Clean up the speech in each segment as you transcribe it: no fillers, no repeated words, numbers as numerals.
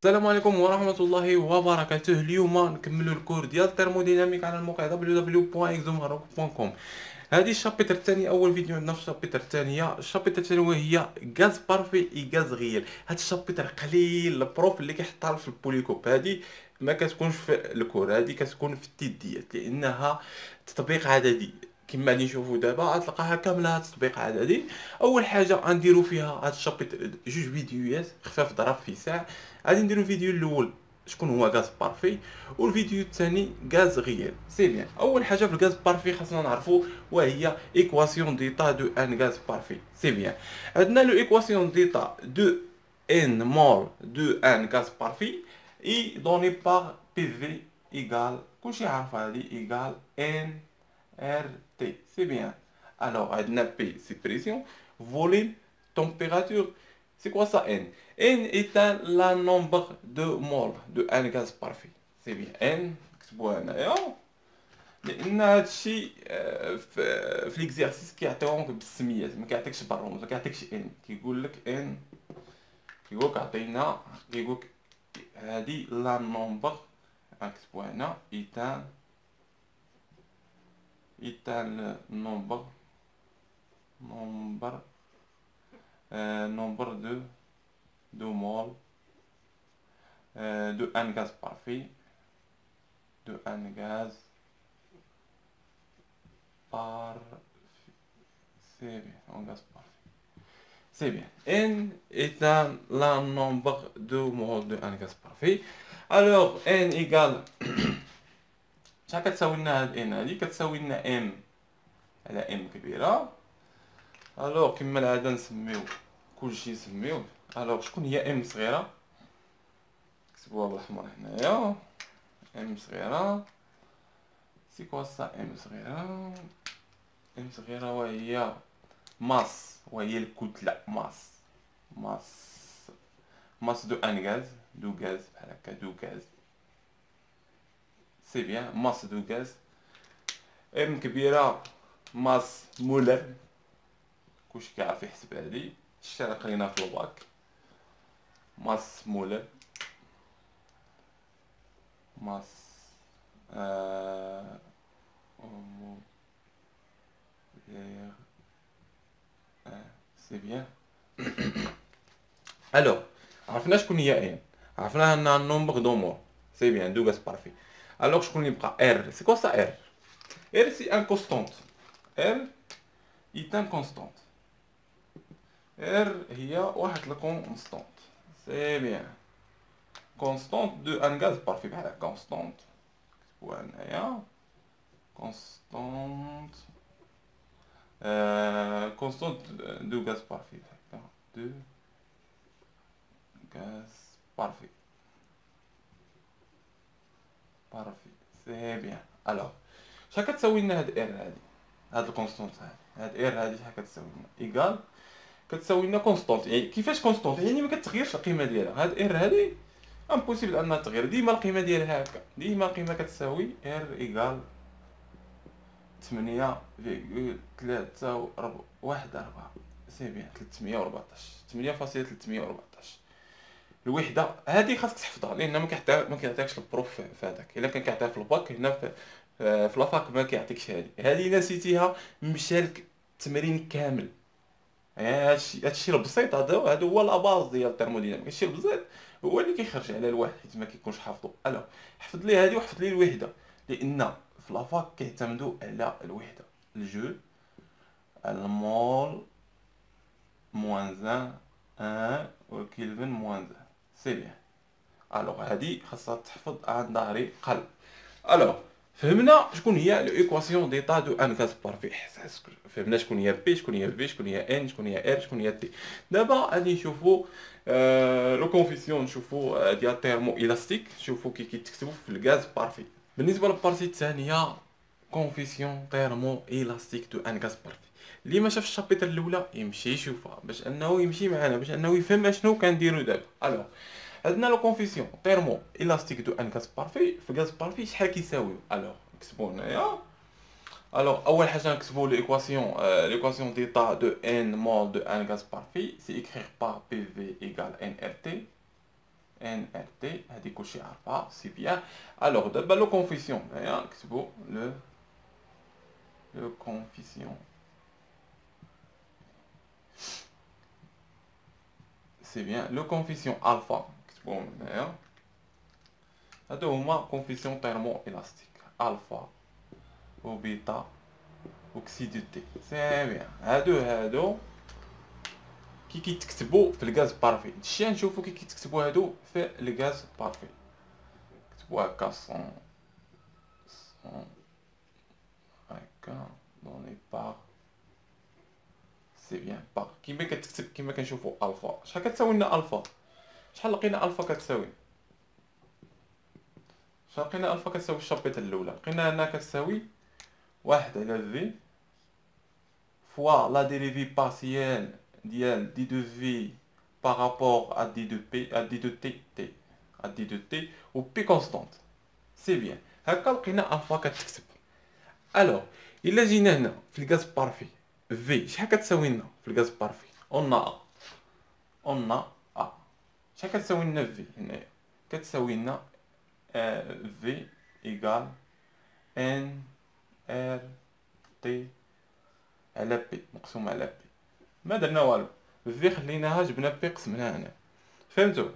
السلام عليكم ورحمة الله وبركاته. اليوم نكملوا الكور ديال الترموديناميك على الموقع www.exomaroc.com. هذه الشابتر الثاني، اول فيديو عندنا في الشابتر الثانية. الشابتر الثاني وهي غاز بارفي اي غاز غيال. هذا الشابتر قليل البروف اللي كيحطها في البوليكوب. هذه ما كتكونش في الكور، هذه كتكون في التيديات لانها تطبيق عددي. كما غادي نشوفوا دابا غتلقاها كامله تطبيق عددي. اول حاجه غنديروا فيها هاد الشابتر جوج فيديوهات خفاف ضرب في ساعه. غادي نديرو الفيديو الاول شكون هو غاز بارفي، والفيديو الثاني غاز غيال. سي بيان. اول حاجه في الغاز بارفي خاصنا نعرفوا وهي ايكواسيون ديتا دو ان غاز بارفي. سي بيان. عندنا لو ايكواسيون ديتا دو ان مول دو ان غاز بارفي اي دوني بار بي في ايغال كلشي عارف هادي ايغال ان ار تي. سي بيان. الوغ عندنا بي سي بريسيون، فوليم، température. C'est quoi ça N? N est la nombre de moles de un gaz parfait. C'est bien. N نكتبوها هنايا لان هادشي في ليكزارسيس كيعطيوهم بالسميات، ما كيعطيكش بالرموز، ما كيعطيكش ان. كيقول لك ان، كيقول لك عطينا، كيقول لك هادي لا نومبر، غنكتبوها هنا ايتال نومبر nombre de moles de un gaz parfait, de un gaz parfait. C'est bien, un gaz parfait. C'est bien. N est la nombre de moles de un gaz parfait. Alors N égale شحال كتساوي لنا هاد N هادي؟ كتساوي لنا M على M كبيرة. الوغ كما العادة نسميو كلشي نسميوه. الوغ شكون هي ام صغيرة؟ نكتبوها بالاحمر هنايا. ام صغيرة سي كوا سا ام صغيرة؟ ام صغيرة وهي ماس، وهي الكتلة. ماس دو ان غاز، دو غاز بحال هكا، دو غاز. سي بيان. ماس دو غاز. ام كبيرة ماس مولر، كلشي كيعرف يحسب هادي، شتي راه قرينا في الباك. ماس مولر، ماس سي بيان. الوغ عرفنا شكون هي ان، عرفنا انها نومبر دو مول. سي بيان، دو غاز بارفي. الوغ شكون اللي بقى؟ ار. سي كوا سا ار؟ ار سي ان كونستونت. ار ايت ان كونستونت. ار هي واحد الكونستونت. سي بيان. كونستونت دو ان غاز بارفي بحال هكا. كونستونت كتبوها هنايا. كونستونت كونستونت دو غاز بارفي بحال هكا. دو غاز بارفي. بارفي. سي بيان. الوغ شحال كتساوي لنا هاد ار هادي؟ هاد الكونستونت هاد ار هادي شحال كتساوي لنا؟ ايكال كتساوي لنا كونستونت. يعني كيفاش كونستونت؟ يعني ما كتغيرش القيمه ديالها. هاد ار هادي امبوسيبل انها تغير، ديما القيمه ديالها هكا، ديما القيمه كتساوي ار ايكال 8.314. سي بيان. 314 8.314 الوحده هذه خاصك تحفظها، لان ما كيعطيكش البروف في هذاك. الا كان كيعطيها في الباك هنا في لافاك ما كيعطيكش هذه نسيتيها مشالك التمرين كامل. هادشي البسيط هذا هو لا باز ديال الترموديناميك. هادشي البسيط هو اللي كيخرج على الواحد حيت ما كيكونش حافظو. الو حفظ لي هذه وحفظ لي الوحده، لان في لافاك كيعتمدوا على الوحده. الجو، المول موان 1 والكلفن موان 1. سي بيان. الوغ هادي خاصها تحفظ عن ظهر قلب. الوغ فهمنا شكون هي ليكواسيون ديتا دو ان غاز بارفي. فهمنا شكون هي بي، شكون هي في، شكون هي ان، شكون هي ار، شكون هي تي. دابا غادي نشوفو لو كونفيسيون، نشوفو ديال تيرمو الاستيك، نشوفو كي كيتكتبو في الغاز بارفي. بالنسبه للبارتي الثانيه كونفيسيون تيرمو الاستيك دو ان غاز بارفي. اللي ما شافش الشابتر الاولى يمشي يشوفها باش انه يمشي معنا، باش انه يفهم اشنو كنديرو دابا. الوغ عندنا لو كونفيسيون تيرمو الاستيك دو ان غاز بارفي. في غاز بارفي شحال كيساويو؟ الوغ نكتبو هنايا. الوغ اول حاجه نكتبو ليكواسيون ديتا دو ان مول دو ان غاز بارفي. سي écrire par PV égale NRT. ان ار تي هادي كلشي عارفها سي بيان. الوغ دابا لو كونفيسيون هنايا نكتبو لو كونفيسيون سي بيان. لو كونفيسيون الفا نكتبوهم هنايا، هادو هما كونفيسيون تيرمو الاستيك الفا و بيتا اوكسيد تي سي بيان. هادو كي كيتكتبوا في الغاز بارفي، هادشي نشوفو كي كيتكتبوا هادو في الغاز بارفي. نكتبو هكا 100 هكا دوني بار سي بيان بار كيما كتكتب كيما كنشوفو الفا. شحال كتساوي لنا الفا؟ شحال لقينا الفا كتساوي؟ شحال لقينا الفا كتساوي الشابيتر الاولى؟ لقينا انها كتساوي 1 على في فوا لا ديريفي بارسيال ديال دي دو في بارابور ا دي دو بي ا دي دو تي تي ا دي دو تي و بي كونستانت. سي بيان. هكا لقينا الفا كتكتب. الوغ الا جينا هنا في الغاز بارفي في شحال كتساوي لنا في الغاز بارفي؟ اون ا شحال كتساوي لنا في هنايا؟ كتساوي لنا في ايكال ان ار تي على بي مقسوم على بي. ما درنا والو، في خليناها جبنا بي قسمناها هنا. فهمتوا؟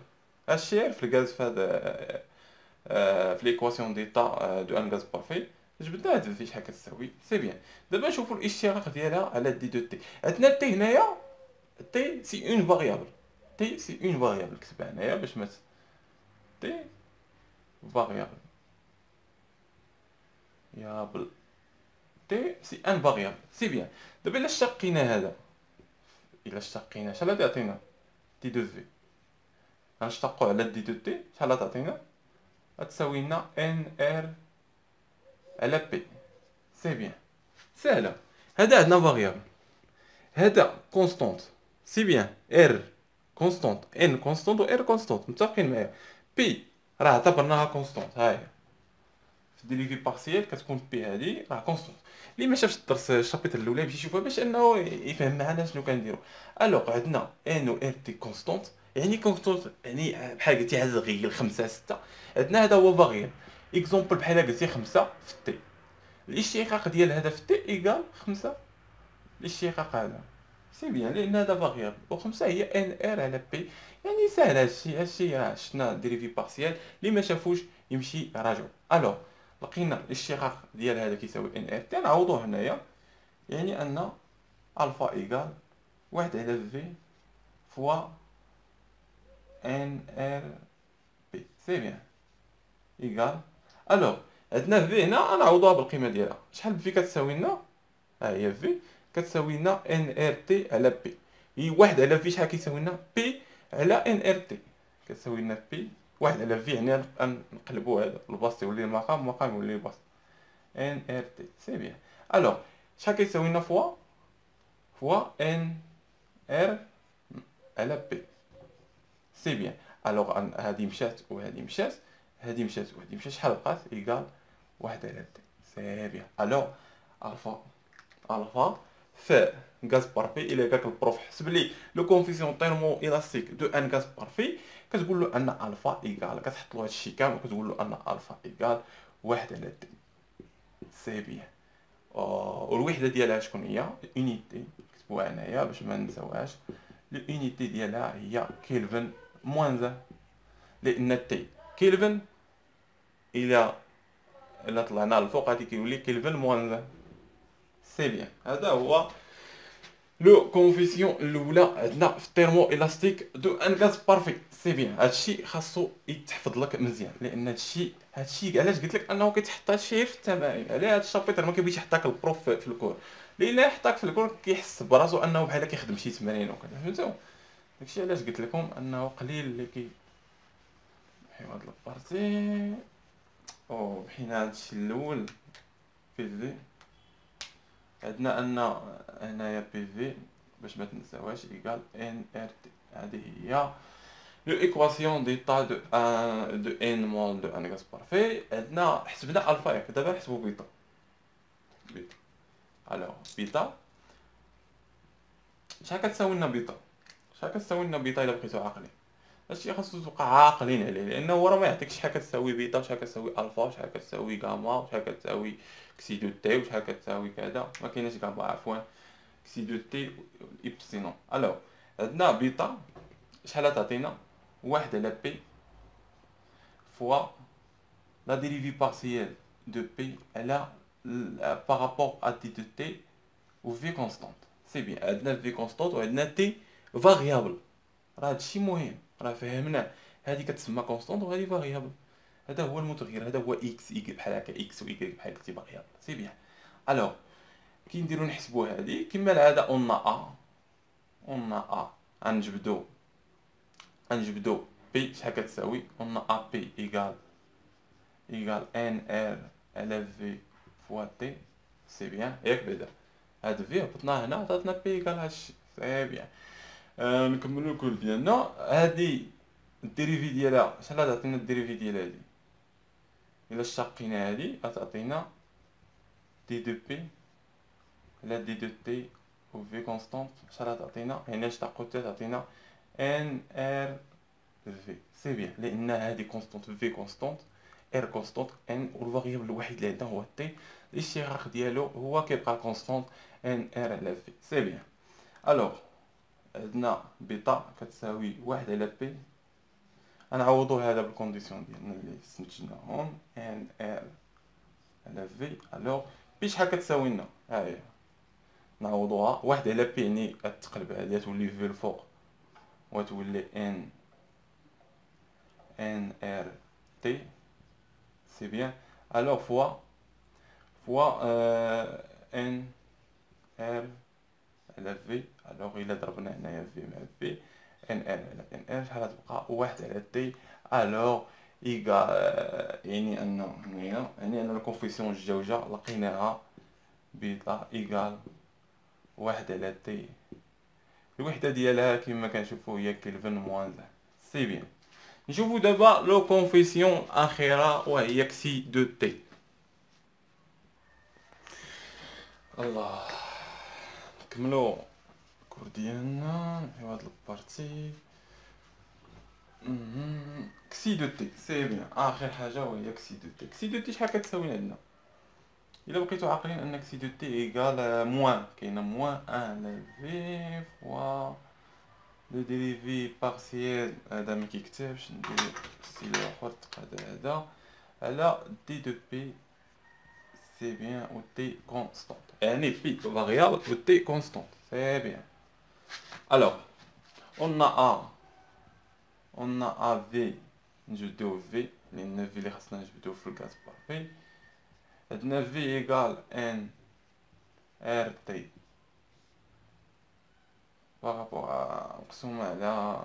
هادشي في الغاز في هذا في ليكواسيون ديتا دو ان غاز بارفي جبدنا هاد في شحال كتساوي. سي بيان. دابا نشوفوا الاشتراك ديالها على دي دو تي. عندنا تي هنايا، تي سي اون فاريابل، تي سي اون فاريابل كتبها هنايا باش ما تي فاريابل يابل تي سي ان فاريابل. سي بيان. دابا الا اشتقينا هذا، الا اشتقينا شحال غادي يعطينا؟ دي دو في غنشتقو على دي دو تي شحال غتعطينا؟ غتساوي لنا ان ار على بي. سي بيان ساهله. هذا عندنا فاريابل، هذا كونستونت. سي بيان ار كونستونت ان كونستونت و ار كونستونت. متفقين معايا؟ بي راه اعتبرناها كونستونت، ها هي في ديريفي بارسيال كتكون بي هادي راه كونستونت. اللي ما شافش الدرس الشابيتر الاولى يمشي يشوفها باش انه يفهم معنا شنو كنديرو. الوغ عندنا ان و ار تي كونستونت، يعني كونستونت يعني بحال قلتي عزغيل 5 6. عندنا هذا هو فاريابل اكزومبل بحال قلتي 5 في تي. الاشتقاق ديال هذا في تي ايكال 5 الاشتقاق هذا. سي بيان لان هذا فاريابل و5 هي ان ار على بي. يعني ساهل هادشي راه شفنا ديريفي بارسيال. اللي ما شافوش يمشي يراجعو. الوغ لقينا الاشتقاق ديال هذا كيساوي ان ار تي نعوضوه هنايا، يعني ان الفا ايكال 1 على في فوا ان ار بي. سي بيان ايكال. الوغ عندنا في هنا نعوضوها بالقيمه ديالها. شحال في كتساوي لنا؟ ها هي في كتساوي لنا ان ار تي على بي. هي 1 على في شحال كيساوي لنا؟ بي على ان ار تي كتساوي لنا بي 1 على في. يعني نقلبوا هذا البسط يولي مقام مقام يولي بسط ان ار تي. سي بيان. الوغ شحال كيساوي لنا فوا ان ار على بي. سي بيان. الوغ هادي مشات وهادي مشات، هادي مشات وهادي مشات، شحال بقات؟ ايكال 1 على تي. سي بيان. الوغ الفا في غاز بارفي الى جاك البروف حسب لي لو كونفيسيون تيرمو الاستيك دو ان غاز بارفي، كتقول له ان الفا ايكال، كتحط له هادشي كامل وكتقول له ان الفا ايكال 1 على تي. سي بيان. والوحده ديالها شكون هي؟ اونيتي كتبوها هنايا باش ما نساوهاش. الاونيتي ديالها هي كيلفن موان 1، لان تي كيلفن الا طلعنا الفوق غادي كيولي كيلفن موان 1. سي بيان. هذا هو لو كونفيسيون الاولى عندنا في التيرمو الاستيك دو ان غاز بارفي. سي بيان. هادشي خاصو يتحفظ لك مزيان، لان هادشي علاش قلت لك انه كيتحط هادشي في التمارين. علاه هاد الشابيتر ما كيبغيش يحطك البروف في الكور، لان يحطك في الكور كيحس براسو انه بحال كيخدم شي تمارين وكذا. فهمتوا؟ داكشي علاش قلت لكم انه قليل اللي بحال هاد البارتي. بحينا هادشي الاول في في عندنا ان هنايا بي في باش ما تنساوهاش ايكال ان ار تي. هذه هي لو ايكواسيون ديتا دو ان مول دو ان غاز بارفي. عندنا حسبنا الفا ياك، دابا نحسبو بيتا. الوغ بيتا شحال كتساوي لنا بيتا؟ شحال كتساوي لنا بيتا الا بقيتو عاقلين؟ هادشي خاصو تبقى عاقلين عليه، لانه هو راه ما يعطيكش شحال كتساوي بيتا وشحال كتساوي الفا وشحال كتساوي غاما وشحال كتساوي كسي دو تي وشحال كتساوي كذا، ما كايناش غاما عفوا، كسي دو تي ايبسيلون. الوغ عندنا بيتا شحال تعطينا؟ واحد على بي فوا لا ديريفي بارسيال دو بي على بارابور ا تي دو تي و في كونستانت. سي بيان، عندنا في كونستانت وعندنا تي فاريابل، راه هادشي مهم، راه فهمنا هادي كتسمى كونستانت وهادي فاريابل. هذا هو المتغير، هذا هو اكس، اي بحال هكا اكس و اي بحال قلتي فاريابل. سي بيان. الوغ كي نديرو نحسبو هادي كيما العاده اون ا غنجبدو بي شحال كتساوي، اون ا بي ايكال ان ار على في فوا تي. سي بيان ياك بعدا هاد في هبطناه هنا عطاتنا بي ايكال هادشي. سي بيان. نكملو الكود ديالنا. هادي الديريفي ديالها شحال غتعطينا؟ الديريفي ديال هادي الا شقينا هادي غتعطينا دي دو بي على دي دو تي و في كونستانت شحال غتعطينا؟ يعني اشتقو تي تعطينا ان ار في. سي بيان، لان هادي كونستانت في كونستانت ار كونستانت ان، والفاريابل الوحيد اللي عندنا هو تي، الاشتراك ديالو هو كيبقى كونستانت ان ار على في. سي بيان. الوغ عندنا بيتا كتساوي واحد على بي، غنعوضو هذا بالكونديسيون ديالنا اللي سميتناهم ان ار على في. الوغ بي شحال كتساوي لنا؟ ها هي نعوضوها، واحد على بي يعني غتقلب هادي تولي في الفوق وتولي ان ار تي. سي بيان. الوغ فوا ان ار على في. الوغ الا ضربنا هنايا في مع في، ان ار على ان ار شحال غتبقى؟ واحد على تي. الوغ ايكا يعني ان هنايا يعني ان الكوفيسيون الجوجه لقيناها بيتا ايكال واحد على تي. الوحده ديالها كما كنشوفو هي كلفن موان زعما. سي بيان. نشوفو دابا لو كونفيسيون اخيره وهي كسي دو تي. الله، نكملو الكور ديالنا في هاد البارتي. كسي دو تي. سي بيان، اخر حاجه وهي كسي دو تي. كسي دو تي شحال كتساوي عندنا؟ الا بقيتو عاقلين ان كسي دو تي ايكال موان، كاينه موان ان على في فوا لو ديريفي بارسيال، هذا ما كيكتبش، نديرو ستيلو اخر تقاد هذا على دي دو بي. سي بيان. و تي كونستانت، يعني بي فاريابل و تي كونستانت. سي بيان. الوغ اون ا في نجبدوه في، لان في اللي خاصنا نجبدوه في الكاس بار في. عندنا في ايكال ان ار تي بارابور مقسومة على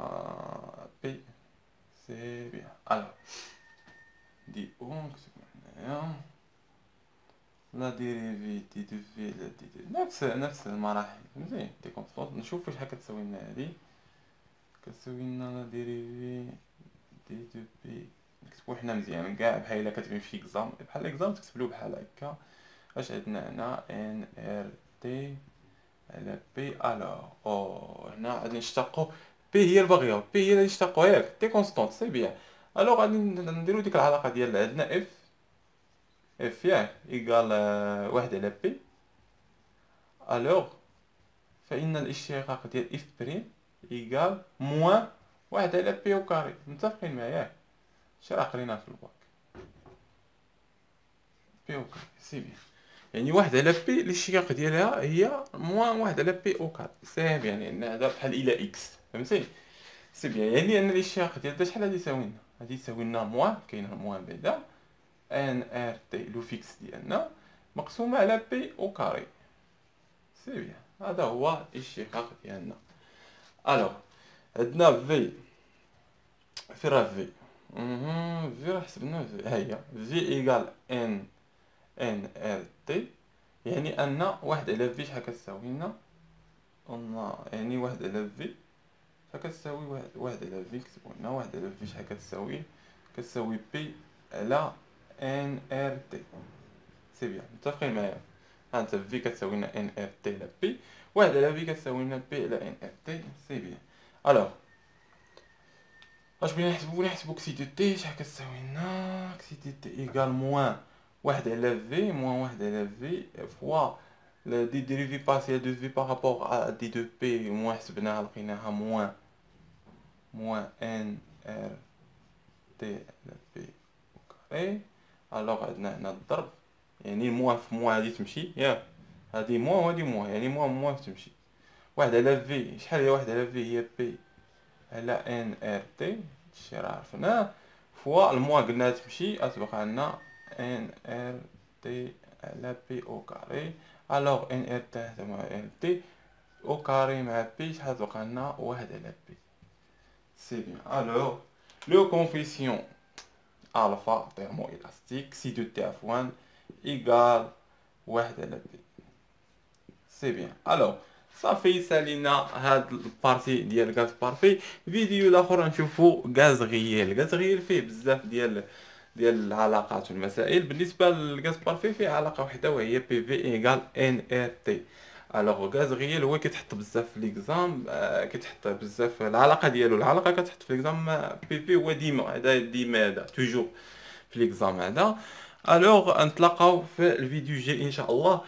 بي. سي بيان. الوغ دي او نكتبو هنايا لا ديريفي دي دو في على دي دو، نفس المراحل مزيان. تي كونستانت نشوفو شحال كتساوي لنا هادي، كتساوي لنا لا ديريفي دي دو بي. نكتبو حنا مزيان كاع بحال الا كتبين في اكزام، بحال اكزام تكتبلو بحال هكا. اش عندنا هنا؟ ان ار تي على بي. الوغ هنا غادي نشتقو بي هي الفاريابل، بي هي اللي نشتقو ياك تي كونستانت. سي بيان. الوغ غادي نديرو ديك العلاقه ديال عندنا اف ياك ايكال واحد على بي. الوغ فإن الاشتقاق ديال اف بريم ايكال موان واحد على بي او كاري. متفقين معايا ياك؟ شي راه قريناه في الباك. بي او كاري. سي بيان، يعني واحد على بي الاشتقاق ديالها هي موان واحد على بي او كاري. سي بيان، يعني هذا بحال الى اكس. فهمتي؟ سي بيان، يعني ان الاشتقاق ديال شحال غادي يساوي لنا؟ غادي يساوي لنا موان، كاينه موان بعدا ان ار تي لو فيكس ديالنا مقسومه على بي او كاري. سي بيان، هذا هو الاشتقاق ديالنا. الوغ عندنا في راه في في راه حسبنا في، ها هي في ايكال ان ار تي، يعني ان واحد على في شحال كتساوي لنا؟ قلنا يعني واحد على في شحال كتساوي؟ واحد على في كتبوا لنا واحد على في شحال كتساوي؟ كتساوي بي على ان ار تي. سي بيان، متفقين معايا؟ هانت في كتساوي لنا ان ار تي على بي، واحد على في كتساوي لنا بي على ان ار تي. سي بيان. الوغ اش بغينا نحسبو كسي دو تي، شحال كتساوي لنا كسي دو تي ايكال موان واحد على في موان واحد على في فوا دي ديريفي بارسيال دو في بارابور ا دي دو بي موان حسبناها لقيناها موان ان ار تي على بي او كاري. الوغ عندنا هنا الضرب، يعني موان في موان هادي تمشي ياك، هادي موان وهادي موان، يعني موان تمشي. واحد على في شحال هي واحد على في هي بي على ان ار تي، هادشي راه عرفناه، فوا الموان قلنا تمشي غتبقى عندنا ان ار تي على بي او كاري. الوغ ان ار تي مع ان تي او كاري مع بي شحال تبقى عندنا واحد على بي. سي بيان. الوغ لو كونفيسيون الفا تيرمو الاستيك سي دو تي عفوا ايكال واحد على بي. سي بيان. الوغ صافي سالينا هاد البارتي ديال غاز بارفي. فيديو الاخر نشوفو غاز غيال. غاز غيال فيه بزاف ديال العلاقات والمسائل. بالنسبه للغاز بارفي فيه علاقه وحده وهي بي في ايكال ان ار تي. الوغ غاز غيال هو كيتحط بزاف في ليكزام، كيتحط بزاف العلاقه ديالو، العلاقه كتحط في ليكزام بي في هو ديما هذا توجور في ليكزام هذا. الوغ نتلاقاو في الفيديو الجاي ان شاء الله.